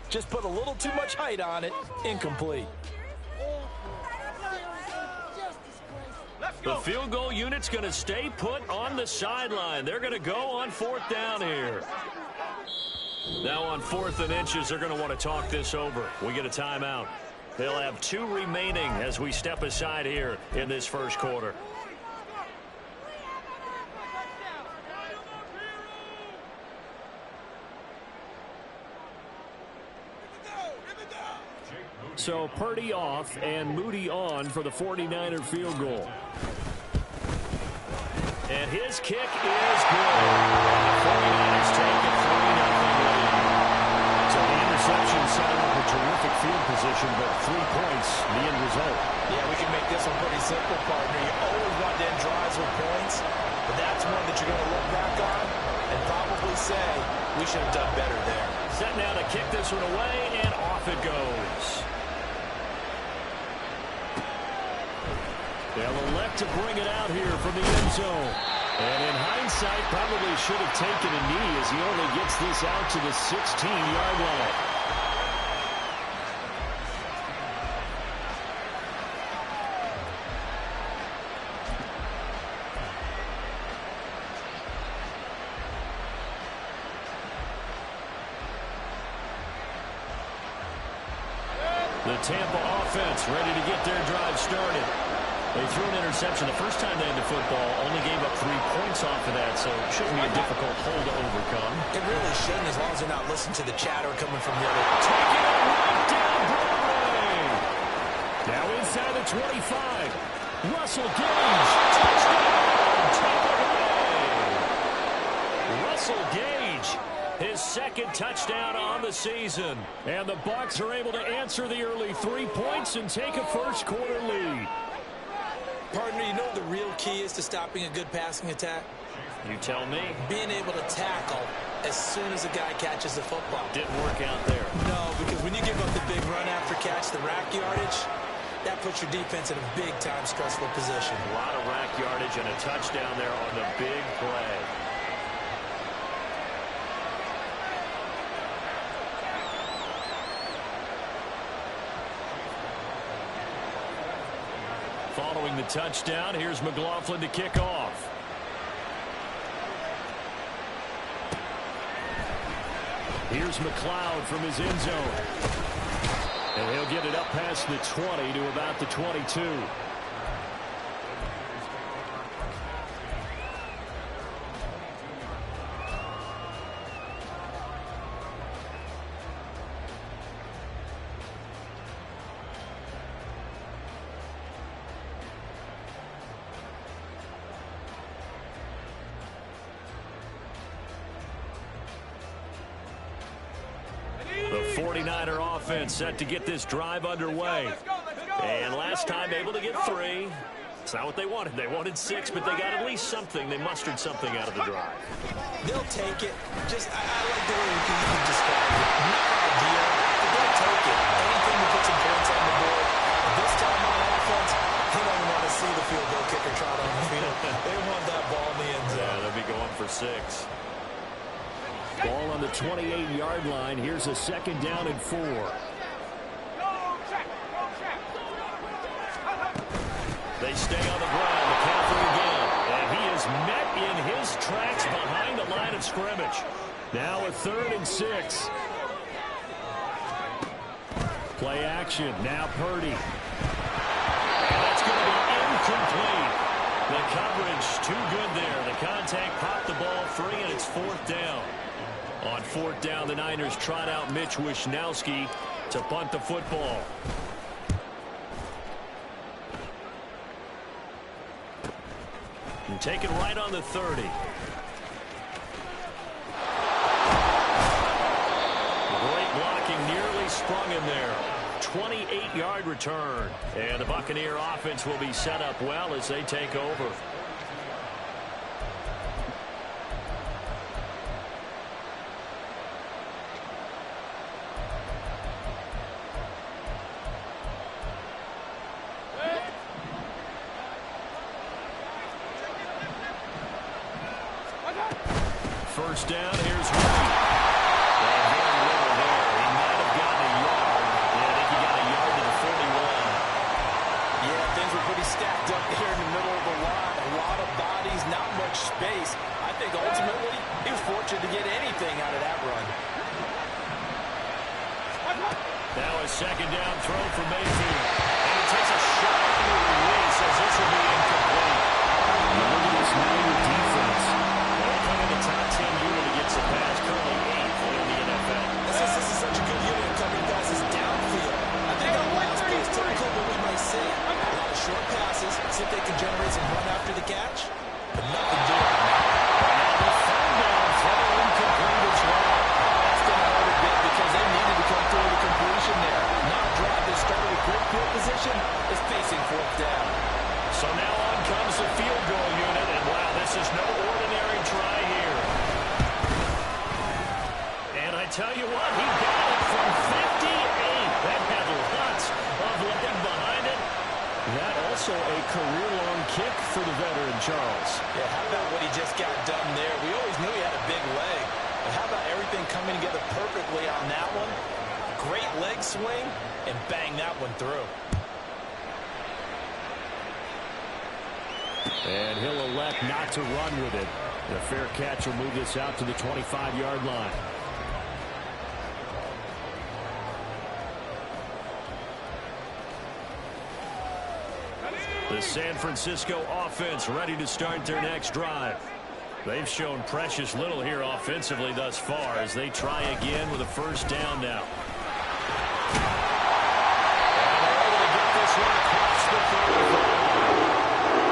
Just put a little too much height on it. Incomplete. The field goal unit's going to stay put on the sideline. They're going to go on 4th down here. Now on 4th and inches, they're going to want to talk this over. We get a timeout. They'll have 2 remaining as we step aside here in this first quarter. So Purdy off and Moody on for the 49er field goal. And his kick is good. And the 49ers take it 3-0 lead. So the interception set up a terrific field position, but 3 points, the end result. Yeah, we can make this one pretty simple, partner. You always want to end drives with points, but that's one that you're going to look back on and probably say, we should have done better there. Set now to kick this one away, and off it goes. They'll elect to bring it out here from the end zone. And in hindsight, probably should have taken a knee as he only gets this out to the 16-yard line. The Tampa offense ready to get their drive started. They threw an interception the first time they had the football, only gave up 3 points off of that, so it shouldn't be a difficult hole to overcome. It really shouldn't, as long as they're not listening to the chatter coming from the other. Taking it right down Broadway. Now inside the 25. Russell Gage. Touchdown. Tampa Bay. Russell Gage. His 2nd touchdown on the season. And the Bucs are able to answer the early 3 points and take a first quarter lead. Partner, you know what the real key is to stopping a good passing attack? You tell me. Being able to tackle as soon as a guy catches the football. Didn't work out there. No, because when you give up the big run after catch, the rack yardage, that puts your defense in a big-time stressful position. A lot of rack yardage and a touchdown there on the big play. Following the touchdown, here's McLaughlin to kick off. Here's McLeod from his end zone. And he'll get it up past the 20 to about the 22. The 49er offense set to get this drive underway. And last time able to get 3. It's not what they wanted. They wanted 6, but they got at least something. They mustered something out of the drive. They'll take it. Just, I like the way you can describe it. Not ideal, but they'll take it. Anything to put some points on the board. This time on offense, they don't want to see the field goal kicker trot on the field. They want that ball in the end zone. Yeah, they'll be going for 6. Ball on the 28-yard line. Here's a 2nd down and 4. They stay on the ground. McCaffrey again. And he is met in his tracks behind the line of scrimmage. Now a 3rd and 6. Play action. Now Purdy. And that's going to be incomplete. The coverage too good there. The contact popped the ball free, and it's 4th down. On 4th down, the Niners trot out Mitch Wishnowski to punt the football. And take it right on the 30. Great blocking, nearly sprung him there. 28-yard return. And the Buccaneer offense will be set up well as they take over. First down, here's Reed. And very little there. He might have get anything out of that run. Now a second down throw for Mayfield. And he takes a shot on the release as this will be incomplete. Look at this new defense. They're kind of the top 10 unit against the pass, currently 8th in the NFL. This is such a good unit covering passes downfield. I think on last play is typical what we might see. A lot of short passes, see if they can generate some run after the catch, but nothing doing on that. Now the third down throw incomplete as well. That's going to hurt a bit because they needed to come through the completion there. Not a drive that started with great field position is facing fourth down. So now on comes the field goal unit, and wow, this is no ordinary try here. And I tell you what, he got it from 58. That had lots of leg behind it. That also a career-long kick for the veteran, Charles. Yeah, how about what he just got done there? We always knew he had a big leg. But how about everything coming together perfectly on that one? Great leg swing, and bang that one through. And he'll elect not to run with it. And a fair catch will move this out to the 25-yard line. The San Francisco offense ready to start their next drive. They've shown precious little here offensively thus far as they try again with a first down now. And they're able to get this one across the 35.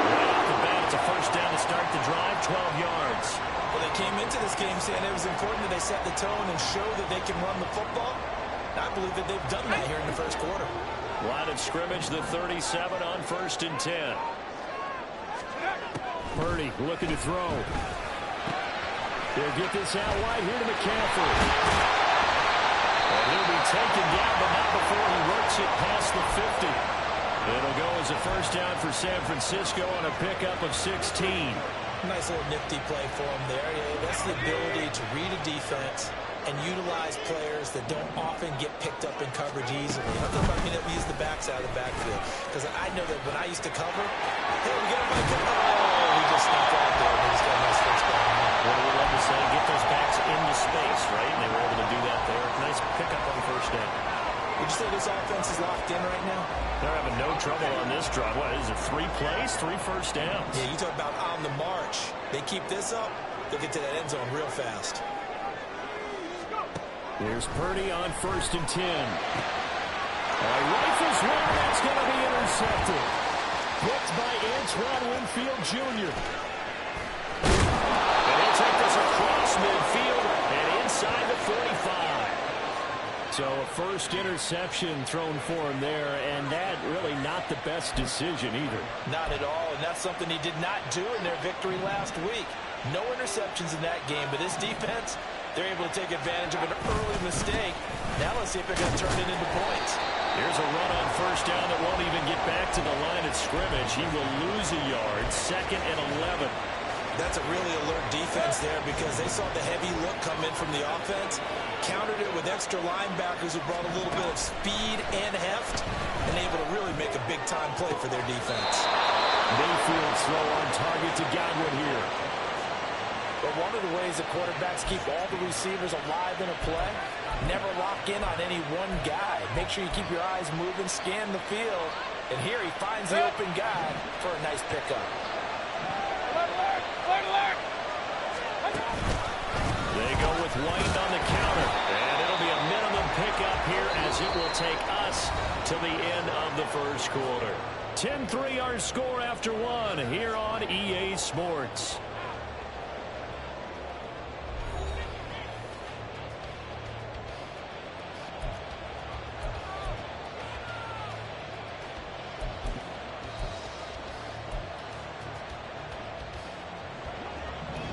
Right off the bat, it's a first down to start the drive, 12 yards. Well, they came into this game saying it was important that they set the tone and show that they can run the football. I believe that they've done that here in the first quarter. Line of scrimmage, the 37 on 1st and 10. Purdy looking to throw. They'll get this out wide here to McCaffrey. And he'll be taken down, but not before he works it past the 50. It'll go as a first down for San Francisco on a pickup of 16. Nice little nifty play for him there. Yeah, that's the ability to read a defense and utilize players that don't often get picked up in coverage easily. I'm talking about being able to use the backs out of the backfield. Because I know that when I used to cover, hey, we get him by the oh, he just snuck out there. And he's got a nice first down. What do we love to say? Get those backs into space, right? And they were able to do that there. Nice pickup on first down. Would you say this offense is locked in right now? They're having no trouble on this drive. What is it, 3 plays, 3 first downs? Yeah, you talk about on the march. They keep this up, they'll get to that end zone real fast. Here's Purdy on 1st and 10. Rifles one, that's going to be intercepted. Picked by Antoine Winfield Jr. And he'll take this across midfield and inside the 45. So a first interception thrown for him there, and that really not the best decision either. Not at all, and that's something he did not do in their victory last week. No interceptions in that game, but this defense, they're able to take advantage of an early mistake. Now let's see if they're going to turn it into points. Here's a run on first down that won't even get back to the line of scrimmage. He will lose a yard, 2nd and 11. That's a really alert defense there because they saw the heavy look come in from the offense, countered it with extra linebackers who brought a little bit of speed and heft, and able to really make a big-time play for their defense. Mayfield throw on target to Godwin here. But one of the ways that quarterbacks keep all the receivers alive in a play, never lock in on any one guy. Make sure you keep your eyes moving, scan the field, and here he finds the open guy for a nice pickup. They go with White on the counter, and it'll be a minimum pickup here as it will take us to the end of the first quarter. 10-3 our score after 1 here on EA Sports.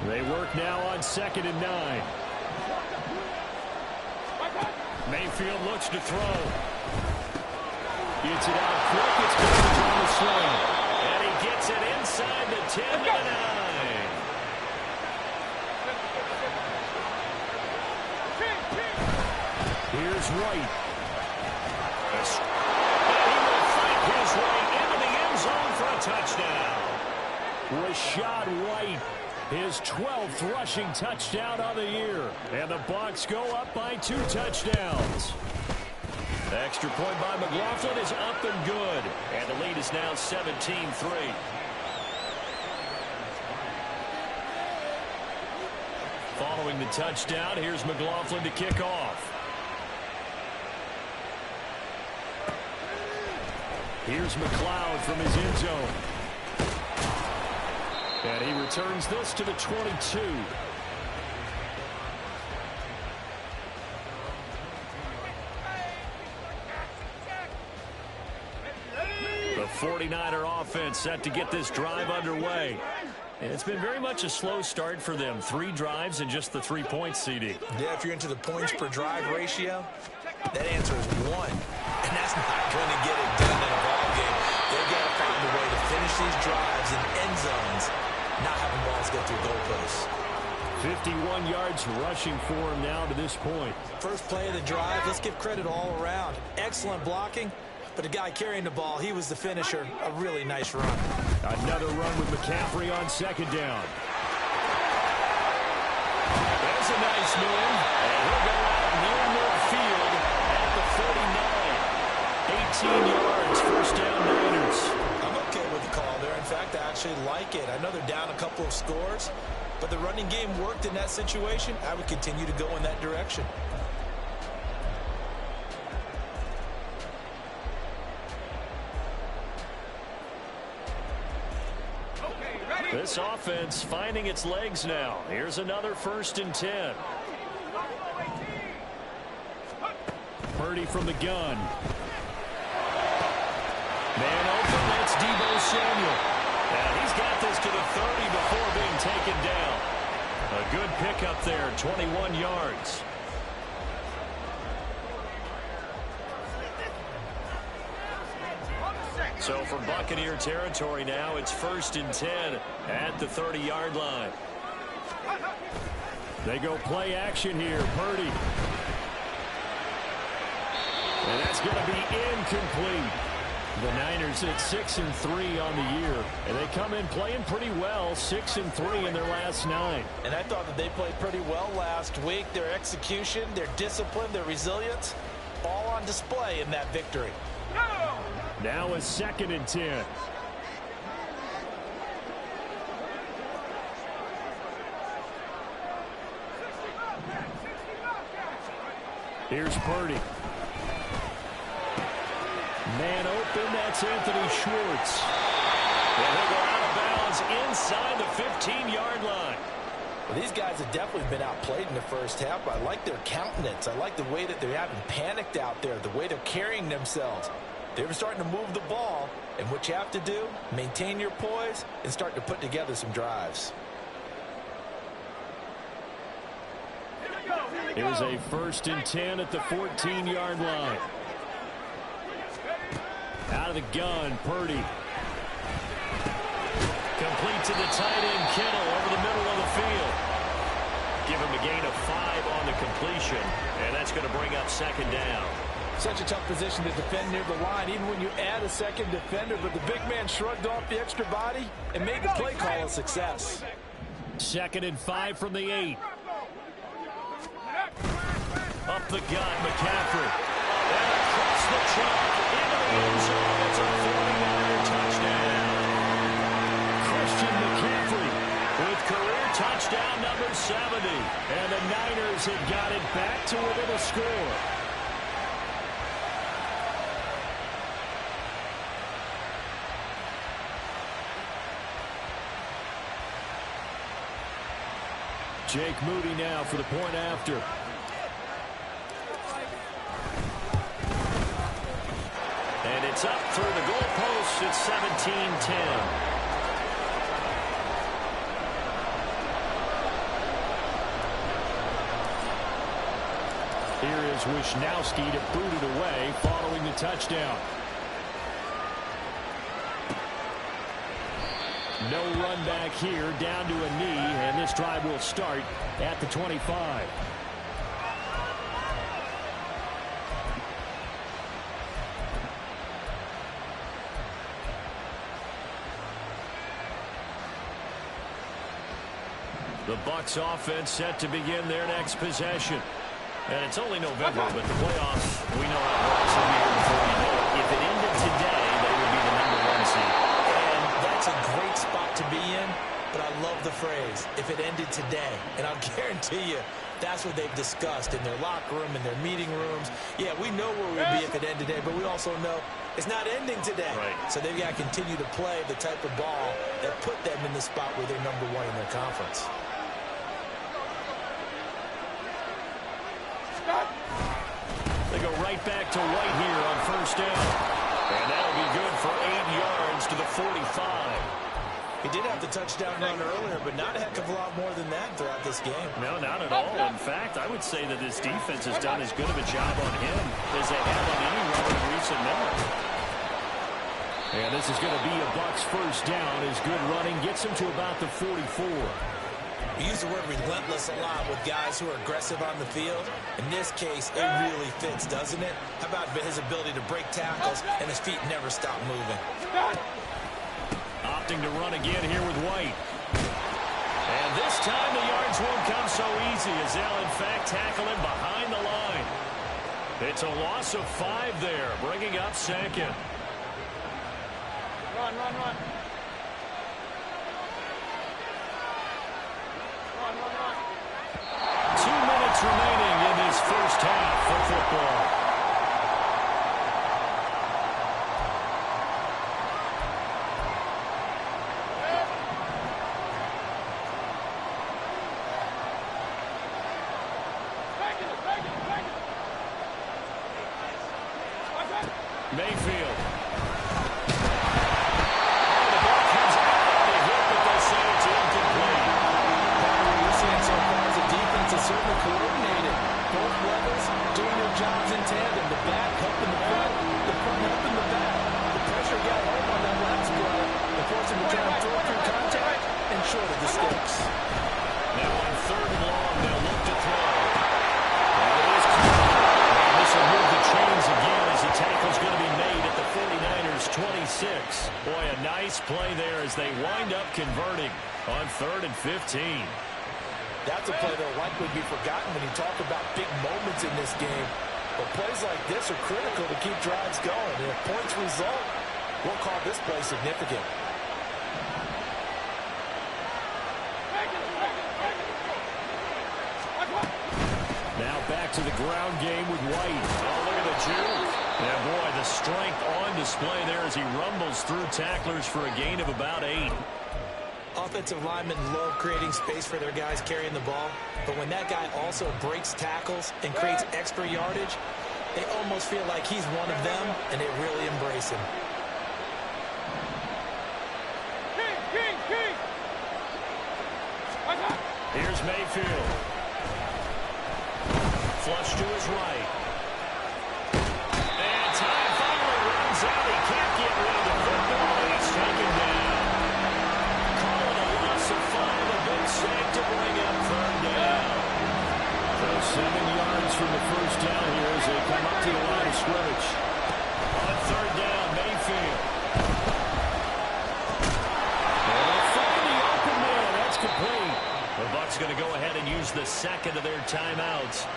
They work now on 2nd and 9. Mayfield looks to throw. Gets it out quick. It's going to join the swing. And he gets it inside the 10 to the 9. Here's White. And he will fight his way into the end zone for a touchdown. Rachaad White His 12th rushing touchdown on the year. And the Bucs go up by 2 touchdowns. The extra point by McLaughlin is up and good. And the lead is now 17-3. Following the touchdown, here's McLaughlin to kick off. Here's McLeod from his end zone. And he returns this to the 22. The 49er offense set to get this drive underway. And it's been very much a slow start for them. 3 drives and just the 3 points, CD. Yeah, if you're into the points per drive ratio, that answer is 1. And that's not going to get it done in a ball game. They've got to find a way to finish these drives in end zones, not having balls go through goalposts. 51 yards rushing for him now to this point. First play of the drive, let's give credit all around. Excellent blocking, but the guy carrying the ball, he was the finisher. A really nice run. Another run with McCaffrey on second down. There's a nice move. And he'll go out near midfield at the 49. 18 yards, first down Niners. I'm okay with the call there. In fact, I actually like it. I know they're down a couple of scores, but the running game worked in that situation. I would continue to go in that direction. This offense finding its legs now. Here's another 1st and 10. Purdy from the gun. Man open, that's Deebo Samuel. And he's got this to the 30 before being taken down. A good pickup there, 21 yards. So from Buccaneer territory now, it's 1st and 10 at the 30-yard line. They go play action here. Purdy. And that's going to be incomplete. The Niners at 6-3 on the year. And they come in playing pretty well, 6-3 in their last 9. And I thought that they played pretty well last week. Their execution, their discipline, their resilience, all on display in that victory. Now a 2nd and 10. Here's Purdy. Man open, that's Anthony Schwartz. And he'll go out of bounds inside the 15-yard line. Well, these guys have definitely been outplayed in the first half. I like their countenance. I like the way that they haven't panicked out there, the way they're carrying themselves. They were starting to move the ball, and what you have to do, maintain your poise and start to put together some drives. Here's a 1st and 10 at the 14-yard line. Out of the gun, Purdy. Complete to the tight end, Kittle, over the middle of the field. Give him a gain of 5 on the completion, and that's going to bring up 2nd down. Such a tough position to defend near the line, even when you add a second defender, but the big man shrugged off the extra body and made the play call a success. 2nd and 5 from the 8. Up the gut, McCaffrey. And across the chalk into the end zone. It's a 49er touchdown. Christian McCaffrey with career touchdown number 70. And the Niners have got it back to within a score. Jake Moody now for the point after. And it's up through the goalposts. It's 17-10. Here is Wisnowski to boot it away following the touchdown. No run back here, down to a knee, and this drive will start at the 25. The Bucs offense set to begin their next possession. And it's only November, but the playoffs, we know how it works. It'll be here before you know it. If it ended today, they would be the #1 seed. And that's a great spot to be in, but I love the phrase, if it ended today. And I'll guarantee you, that's what they've discussed in their locker room, in their meeting rooms. Yeah, we know where we'd be if it ended today, but we also know it's not ending today. Right. So they've got to continue to play the type of ball that put them in the spot where they're #1 in their conference. They go right back to White here on first down. And that'll be good for 8 yards to the 45. He did have the touchdown run earlier, but not a heck of a lot more than that throughout this game. No, not at all. In fact, I would say that this defense has done as good of a job on him as they have on any runner in recent memory. And this is going to be a Bucs first down as good running gets him to about the 44. We use the word relentless a lot with guys who are aggressive on the field. In this case, it really fits, doesn't it? How about his ability to break tackles and his feet never stop moving? Opting to run again here with White. And this time the yards won't come so easy as they'll in fact tackle him behind the line. It's a loss of 5 there, bringing up second. Run, run, run. Run, run, run. 2 minutes remaining in this first half for football. Mayfield. The ball comes out on the hit, but they say it's incomplete. What we're seeing so far is the defense is certainly coordinated. Both levels doing their jobs in tandem. The back helping the front helping the back. The pressure got home on that last play. They forced him to try to throw through contact and short of the sticks. Now on 3rd and long, they'll look to throw. And it is caught. And this will move the chains again as the tackle's going to be made at the 49ers 26. Boy, a nice play there as they wind up converting on 3rd and 15. That's a play that will likely be forgotten when you talk about big moments in this game. But plays like this are critical to keep drives going. And if points result, we'll call this play significant. Now back to the ground game with White. Oh, look at the juke. And boy, the strength on display there as he rumbles through tacklers for a gain of about 8. Offensive linemen love creating space for their guys carrying the ball, but when that guy also breaks tackles and creates extra yardage, they almost feel like he's one of them, and they really embrace him. Here's Mayfield. Flush to his right. And time finally runs out. He can't get rid of the football. He's taken down. Calling a loss of 5, a big sack to bring up 3rd down. So 7 yards from the first down here as they come up to the line of scrimmage. On 3rd down, Mayfield. And they find the open man. That's complete. The Bucs going to go ahead and use the second of their timeouts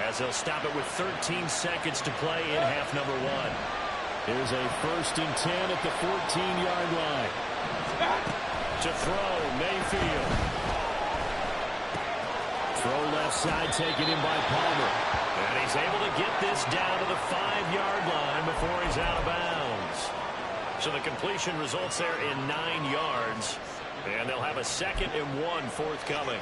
as they'll stop it with 13 seconds to play in half number 1. Here's a 1st and 10 at the 14-yard line. To throw, Mayfield. Throw left side taken in by Palmer. And he's able to get this down to the 5-yard line before he's out of bounds. So the completion results there in 9 yards. And they'll have a 2nd and 1 forthcoming.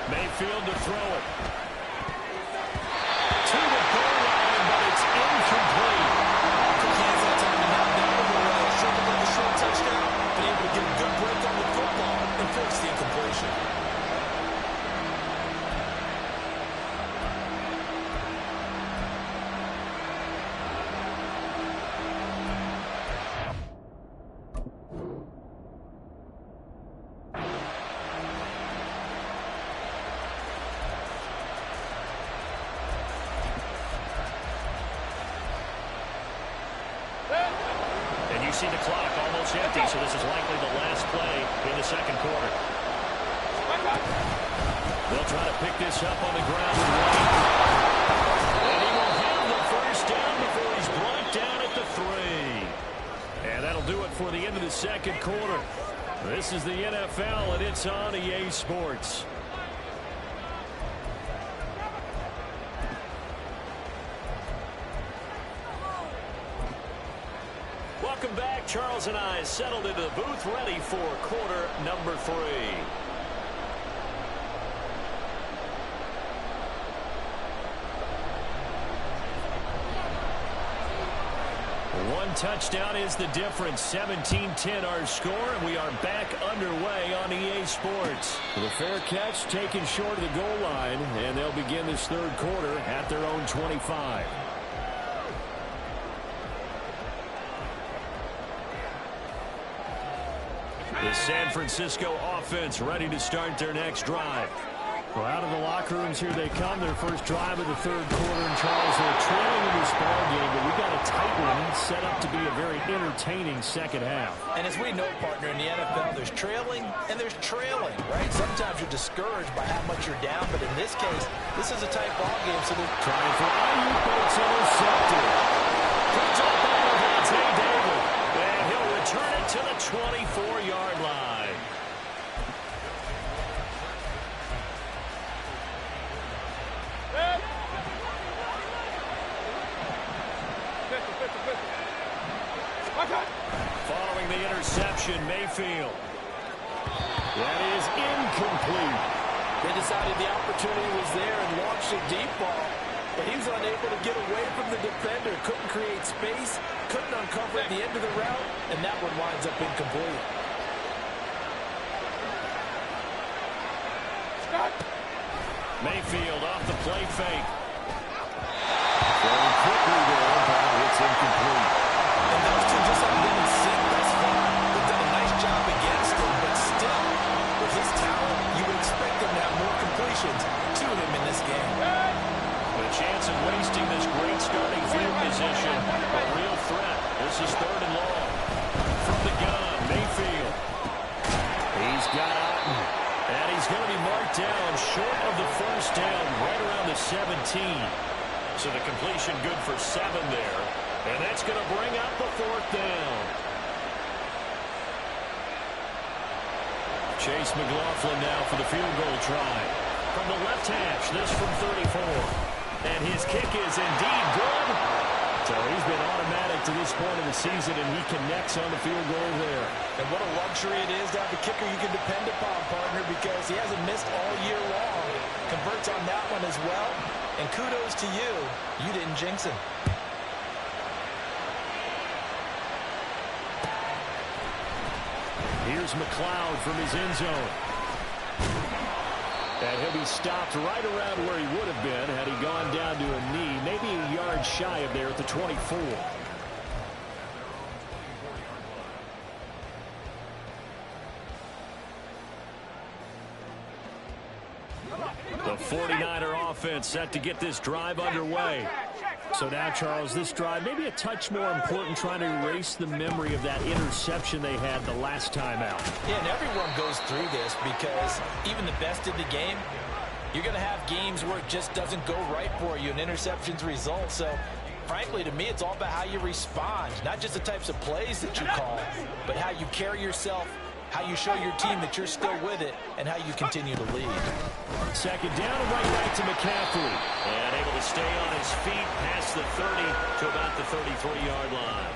Mayfield to throw it. To the goal line, but it's incomplete. Took hands that time to knock that one away. Should have been a short touchdown, but able to get a good break on the football and force the incompletion. You see the clock almost empty, so this is likely the last play in the second quarter. They'll try to pick this up on the ground. And he will have the first down before he's brought down at the 3. And that'll do it for the end of the second quarter. This is the NFL, and it's on EA Sports. Welcome back. Charles and I settled into the booth, ready for quarter number 3. One touchdown is the difference. 17-10 our score, and we are back underway on EA Sports. The fair catch taken short of the goal line, and they'll begin this third quarter at their own 25. The San Francisco offense ready to start their next drive. Well, out of the locker rooms here they come. Their first drive of the third quarter. And Charles, they're trailing in this ball game, but we got a tight one set up to be a very entertaining second half. And as we know, partner, in the NFL, there's trailing and there's trailing, right? Sometimes you're discouraged by how much you're down, but in this case, this is a tight ball game. So they're trying for Ayuk, but it's intercepted. Comes up by Lavonte David, and he'll return it to the 24-yard line. Following the interception, Mayfield. That is incomplete. They decided the opportunity was there and launched a deep ball, but he was unable to get away from the defender. Couldn't create space, couldn't uncover at the end of the route, and that one winds up incomplete. Mayfield off the play fake. Throwing quickly there, but it's incomplete. And those two just haven't been in sync thus far. They've done a nice job against him, but still, with his talent, you would expect him to have more completions to him in this game. The chance of wasting this great starting field position, a real threat. This is third and long. From the gun, Mayfield. He's got Otten. And he's going to be marked down short of the first down, right around the 17. So the completion good for 7 there. And that's going to bring up the fourth down. Chase McLaughlin now for the field goal try. From the left hash, this from 34. And his kick is indeed good. So he's been automatic to this point of the season, and he connects on the field goal there. And what a luxury it is to have a kicker you can depend upon, partner, because he hasn't missed all year long. Converts on that one as well. And kudos to you. You didn't jinx him. Here's McLeod from his end zone. And he'll be stopped right around where he would have been had he gone down to a knee, maybe a yard shy of there at the 24. The 49er offense set to get this drive underway. So now, Charles, this drive maybe a touch more important, trying to erase the memory of that interception they had the last time out. Yeah, and everyone goes through this because even the best in the game, you're going to have games where it just doesn't go right for you and interceptions result. So, frankly, to me, it's all about how you respond, not just the types of plays that you call, but how you carry yourself, how you show your team that you're still with it, and how you continue to lead. Second down and right back to McCaffrey. And able to stay on his feet past the 30 to about the 33-yard line.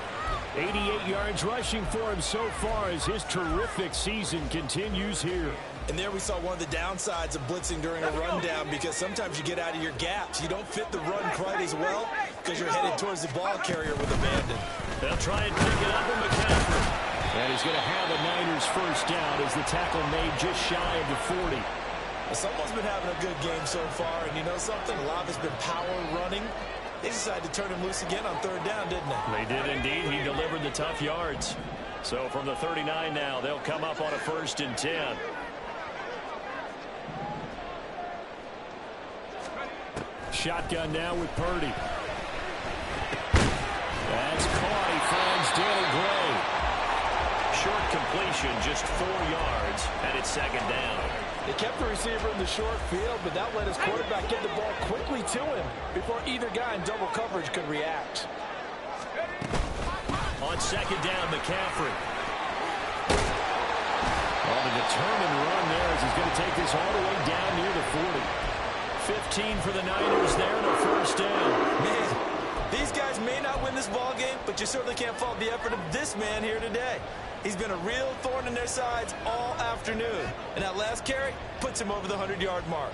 88 yards rushing for him so far as his terrific season continues here. And there we saw one of the downsides of blitzing during a rundown, because sometimes you get out of your gaps. You don't fit the run quite as well because you're headed towards the ball carrier with abandon. They'll try and pick it up with McCaffrey. And he's going to have a Niners first down as the tackle made just shy of the 40. Well, someone's been having a good game so far, and you know something? A lot of it's been power running. They decided to turn him loose again on third down, didn't they? They did indeed. He delivered the tough yards. So from the 39 now, they'll come up on a 1st and 10. Shotgun now with Purdy. That's caught. He finds Danny Gray. incompletion, just 4 yards, and it's second down. They kept the receiver in the short field, but that let his quarterback get the ball quickly to him before either guy in double coverage could react. On second down, McCaffrey. Well, the determined run there as he's going to take this all the way down near the 40. 15 for the Niners there and a first down. Man, these guys may not win this ball game, but you certainly can't fault the effort of this man here today. He's been a real thorn in their sides all afternoon. And that last carry puts him over the 100-yard mark.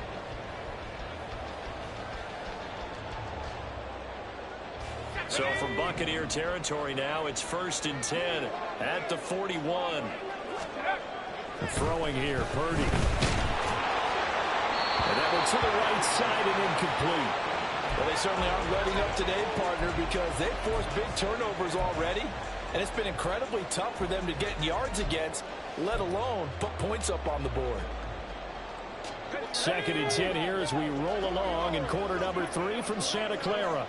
So from Buccaneer territory now, it's 1st and 10 at the 41. Throwing here, Purdy. And that one to the right side and incomplete. Well, they certainly aren't letting up today, partner, because they've forced big turnovers already. And it's been incredibly tough for them to get yards against, let alone put points up on the board. 2nd and 10 here as we roll along in quarter number 3 from Santa Clara.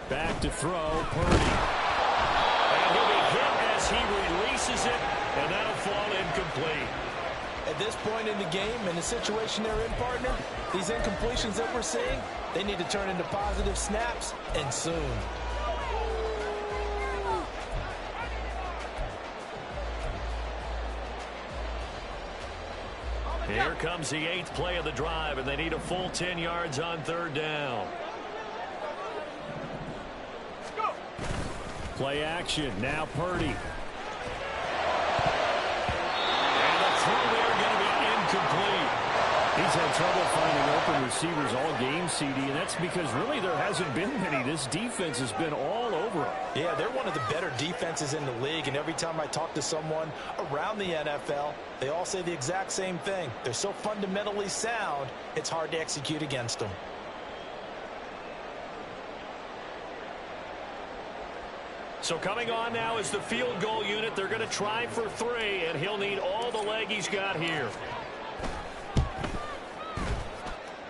Back to throw, Purdy. And he'll be hit as he releases it, and that'll fall incomplete. At this point in the game, in the situation they're in, partner, these incompletions that we're seeing, they need to turn into positive snaps, and soon. Here comes the 8th play of the drive, and they need a full 10 yards on 3rd down. Play action, now Purdy. And the throw there going to be incomplete. He's had trouble finding open receivers all game, CD, and that's because really there hasn't been many. This defense has been all over him. Yeah, they're one of the better defenses in the league, and every time I talk to someone around the NFL, they all say the exact same thing. They're so fundamentally sound, it's hard to execute against them. So coming on now is the field goal unit. They're going to try for 3, and he'll need all the leg he's got here.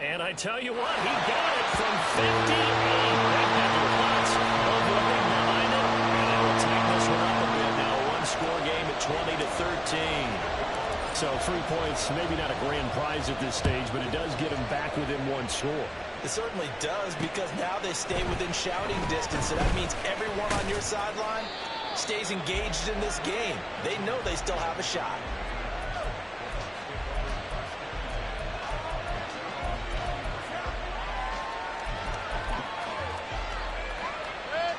And I tell you what, he got it from 58. That had lots of running behind it. And they will take this one up a bit now. A one-score game at 20-13. So 3 points, maybe not a grand prize at this stage, but it does get him back within 1 score. It certainly does, because now they stay within shouting distance, so that means everyone on your sideline stays engaged in this game. They know they still have a shot.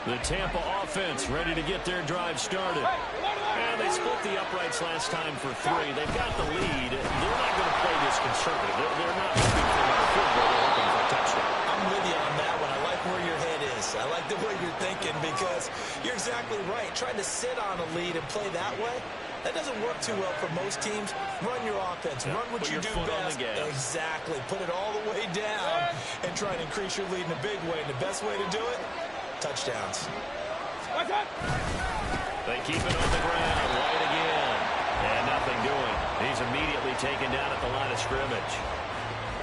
The Tampa offense ready to get their drive started. And they split the uprights last time for 3. They've got the lead. They're not going to play this conservative. They're not looking for a field goal. They're looking for a touchdown. I'm with you on that one. I like where your head is. I like the way you're thinking, because you're exactly right. Trying to sit on a lead and play that way, that doesn't work too well for most teams. Run your offense. Run what you do best. Exactly. Put it all the way down and try and increase your lead in a big way. And the best way to do it, touchdowns. They keep it on the ground. Right again. And nothing doing. He's immediately taken down at the line of scrimmage.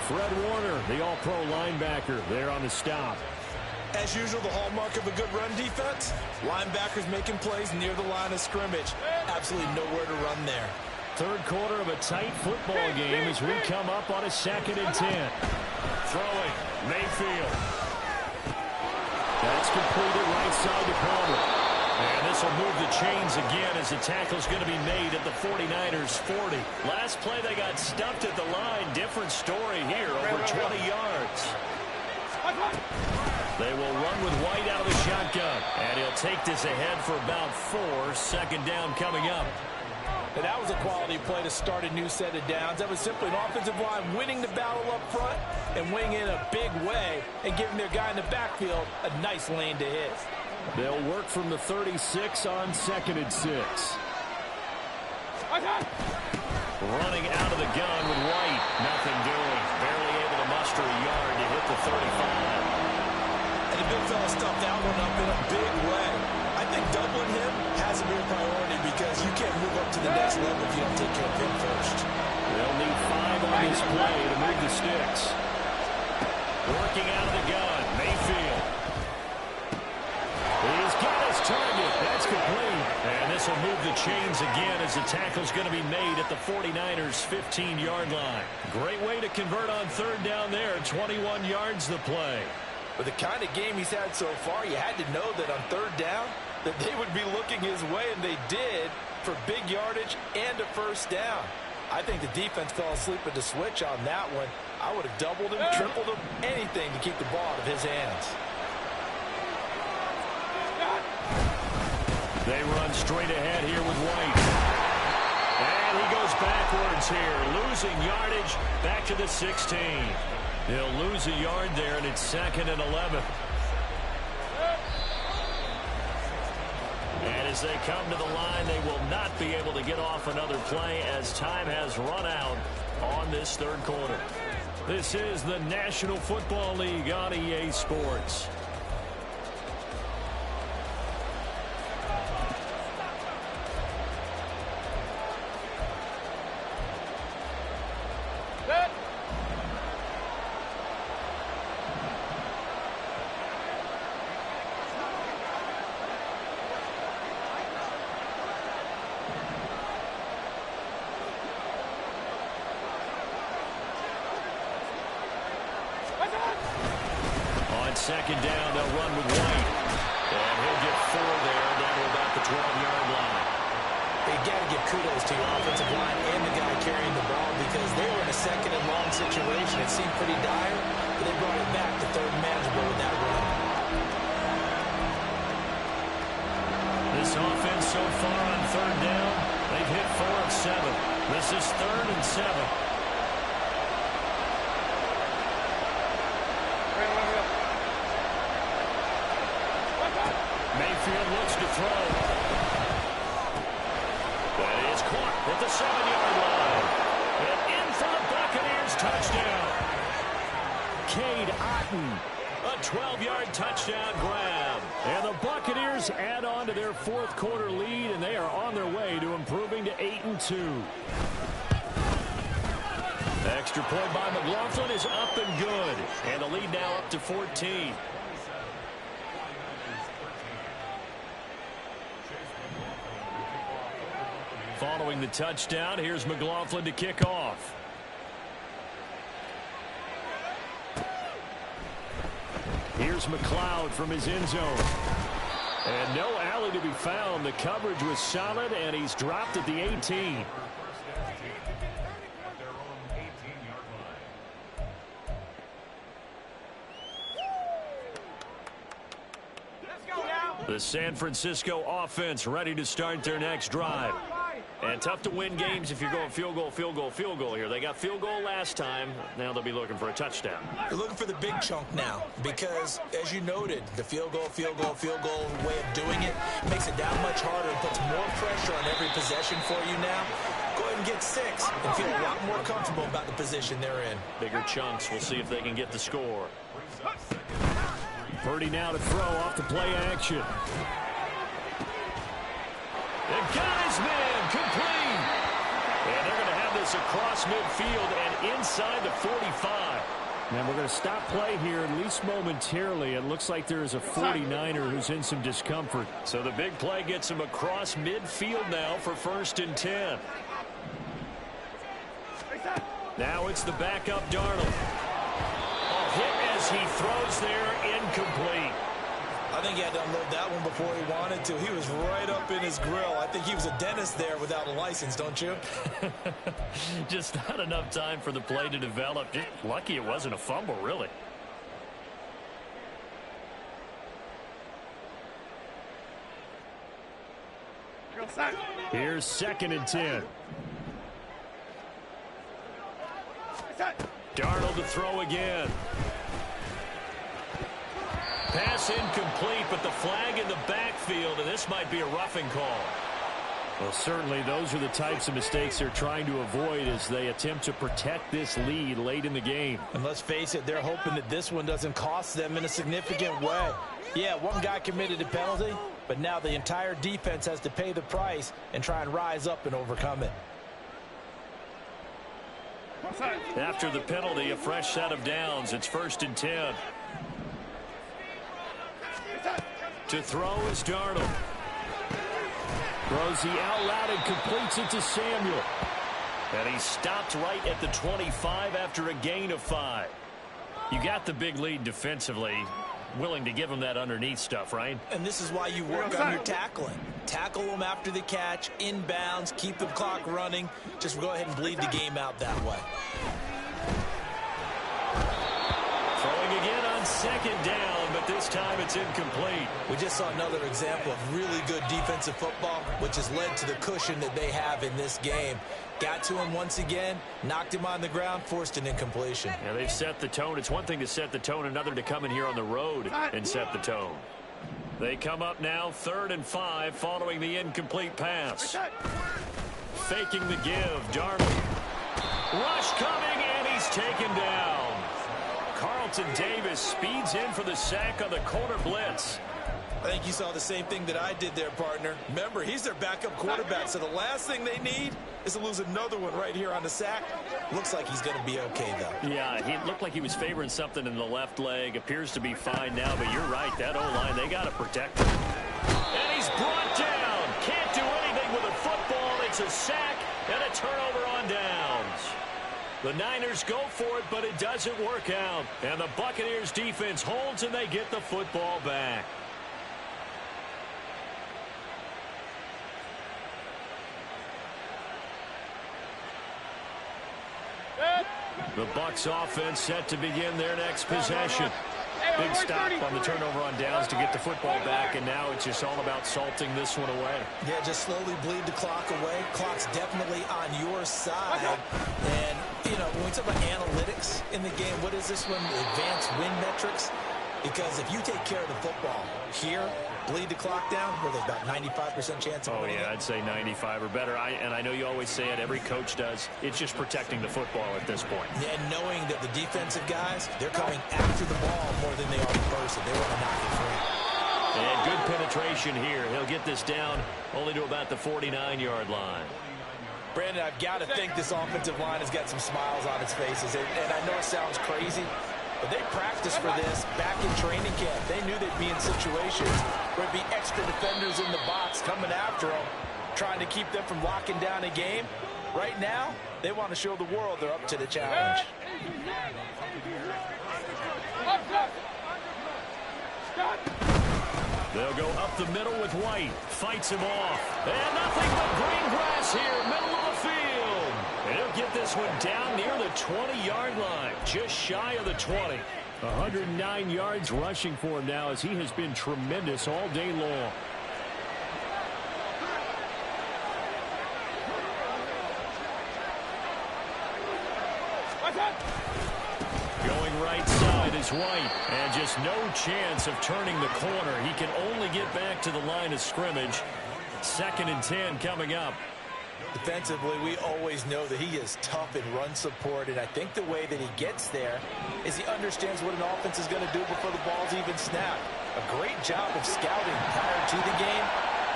Fred Warner, the all-pro linebacker, there on the stop. As usual, the hallmark of a good run defense, linebackers making plays near the line of scrimmage. Absolutely nowhere to run there. 3rd quarter of a tight football game as we come up on a 2nd and 10. Throwing, Mayfield. That's completed right side to Palmer. And this will move the chains again as the tackle's going to be made at the 49ers 40. Last play they got stuffed at the line. Different story here, over 20 yards. They will run with White out of the shotgun. And he'll take this ahead for about 4. 2nd down coming up. And that was a quality play to start a new set of downs. That was simply an offensive line winning the battle up front and winning in a big way and giving their guy in the backfield a nice lane to hit. They'll work from the 36 on 2nd and 6. Running out of the gun with White. Nothing doing. Barely able to muster a yard to hit the 35. And the big fella stuffed that one up in a big way. I think doubling him has to be a priority, because you can't move up to the next level if you don't take care of him first. They'll need 5 on this play to move the sticks. Working out of the gun, Mayfield. He's got his target. That's complete. And this will move the chains again as the tackle's going to be made at the 49ers' 15-yard line. Great way to convert on third down there. 21 yards the play. With the kind of game he's had so far, you had to know that on third down that they would be looking his way, and they did, for big yardage and a first down. I think the defense fell asleep at the switch on that one. I would have doubled him, tripled him, anything to keep the ball out of his hands. They run straight ahead here with White. And he goes backwards here, losing yardage back to the 16. He'll lose a yard there, and it's 2nd and 11. And as they come to the line, they will not be able to get off another play as time has run out on this third quarter. This is the National Football League on EA Sports. Second down, they'll run with White. And he'll get 4 there, down to about the 12-yard line. You got to give kudos to your offensive line and the guy carrying the ball because they were in a second and long situation. It seemed pretty dire, but they brought it back to third and manageable with that run. This offense so far on third down, they've hit 4 of 7. This is 3rd and 7. Mayfield looks to throw. That is caught at the 7-yard line. And in for the Buccaneers touchdown. Cade Otton, a 12-yard touchdown grab. And the Buccaneers add on to their fourth quarter lead, and they are on their way to improving to 8-2. Extra point by McLaughlin is up and good. And the lead now up to 14. Following the touchdown, here's McLaughlin to kick off. Here's McLeod from his end zone. And no alley to be found. The coverage was solid, and he's dropped at the 18. The San Francisco offense ready to start their next drive. And tough to win games if you're going field goal, field goal, field goal here. They got field goal last time. Now they'll be looking for a touchdown. They're looking for the big chunk now because, as you noted, the field goal way of doing it makes it that much harder and puts more pressure on every possession for you now. Go ahead and get 6 and feel a lot more comfortable about the position they're in. Bigger chunks. We'll see if they can get the score. Purdy now to throw off the play action. And got his man complete. And they're going to have this across midfield and inside the 45. And we're going to stop play here, at least momentarily. It looks like there is a 49er who's in some discomfort. So the big play gets him across midfield now for 1st and 10. Now it's the backup Darnold. A hit as he throws there, incomplete. I think he had to unload that one before he wanted to. He was right up in his grill. I think he was a dentist there without a license, don't you? Just not enough time for the play to develop. Just lucky it wasn't a fumble, really. Here's 2nd and 10. Darnold to throw again. Pass incomplete, but the flag in the backfield, and this might be a roughing call. Well, certainly those are the types of mistakes they're trying to avoid as they attempt to protect this lead late in the game. And let's face it, they're hoping that this one doesn't cost them in a significant way. Yeah, one guy committed a penalty, but now the entire defense has to pay the price and try and rise up and overcome it. After the penalty, a fresh set of downs. It's 1st and 10. To throw is Darnold. Throws the out route and completes it to Samuel. And he stopped right at the 25 after a gain of 5. You got the big lead defensively. Willing to give him that underneath stuff, right? And this is why you work on your tackling. Tackle them after the catch, inbounds, keep the clock running. Just go ahead and bleed the game out that way. Throwing again on second down, but this time it's incomplete. We just saw another example of really good defensive football, which has led to the cushion that they have in this game. Got to him once again, knocked him on the ground, forced an incompletion. Yeah, they've set the tone. It's one thing to set the tone, another to come in here on the road and set the tone. They come up now 3rd and 5 following the incomplete pass. Faking the give. Darnold. Rush coming, and he's taken down. Carlton Davis speeds in for the sack on the corner blitz. I think you saw the same thing that I did there, partner. Remember, he's their backup quarterback, so the last thing they need is to lose another one right here on the sack. Looks like he's going to be okay, though. Yeah, he looked like he was favoring something in the left leg. Appears to be fine now, but you're right. That O-line, they got to protect him. And he's brought down. Can't do anything with a football. It's a sack and a turnover on downs. The Niners go for it, but it doesn't work out. And the Buccaneers defense holds, and they get the football back. The Bucs offense set to begin their next possession. Big stop on the turnover on downs to get the football back, and now it's just all about salting this one away. Yeah, just slowly bleed the clock away. Clock's definitely on your side. And, you know, when we talk about analytics in the game, what is this one? Advanced win metrics? Because if you take care of the football here, bleed the clock down, where there's about 95% chance of winning. Oh, yeah, I'd say 95 or better. And I know you always say it, every coach does. It's just protecting the football at this point. Yeah, and knowing that the defensive guys, they're coming after the ball more than they are the person. They want to knock it free. And good penetration here. He'll get this down only to about the 49-yard line. Brandon, I've got to think this offensive line has got some smiles on its faces. And I know it sounds crazy, but they practiced for this back in training camp. They knew they'd be in situations where it'd be extra defenders in the box coming after them, trying to keep them from locking down a game. Right now, they want to show the world they're up to the challenge. They'll go up the middle with White. Fights him off. And nothing but green grass here, middle of the field. And he'll get this one down near the 20-yard line, just shy of the 20. 109 yards rushing for him now, as he has been tremendous all day long. Going right side is White, and just no chance of turning the corner. He can only get back to the line of scrimmage. 2nd and 10 coming up. Defensively, we always know that he is tough in run support, and I think the way that he gets there is he understands what an offense is going to do before the ball's even snapped. A great job of scouting prior to the game,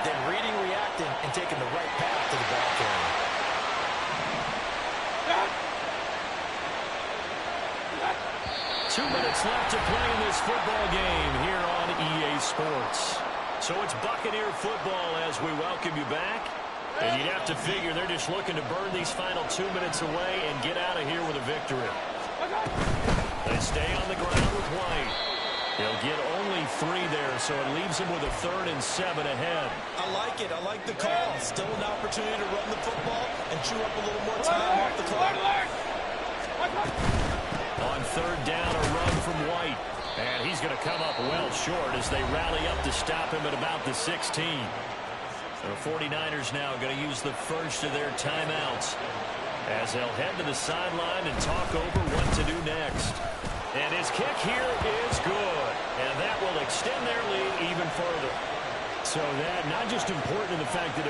then reading, reacting, and taking the right path to the ball carrier. 2 minutes left to play in this football game here on EA Sports. So it's Buccaneer football as we welcome you back. And you'd have to figure they're just looking to burn these final 2 minutes away and get out of here with a victory. They stay on the ground with White. They'll get only 3 there, so it leaves them with a 3rd and 7 ahead. I like it. I like the call. Still an opportunity to run the football and chew up a little more time off the clock. On 3rd down, a run from White. And he's going to come up well short as they rally up to stop him at about the 16. The 49ers now going to use the first of their timeouts as they'll head to the sideline and talk over what to do next. And his kick here is good, and that will extend their lead even further. So that not just important in the fact that it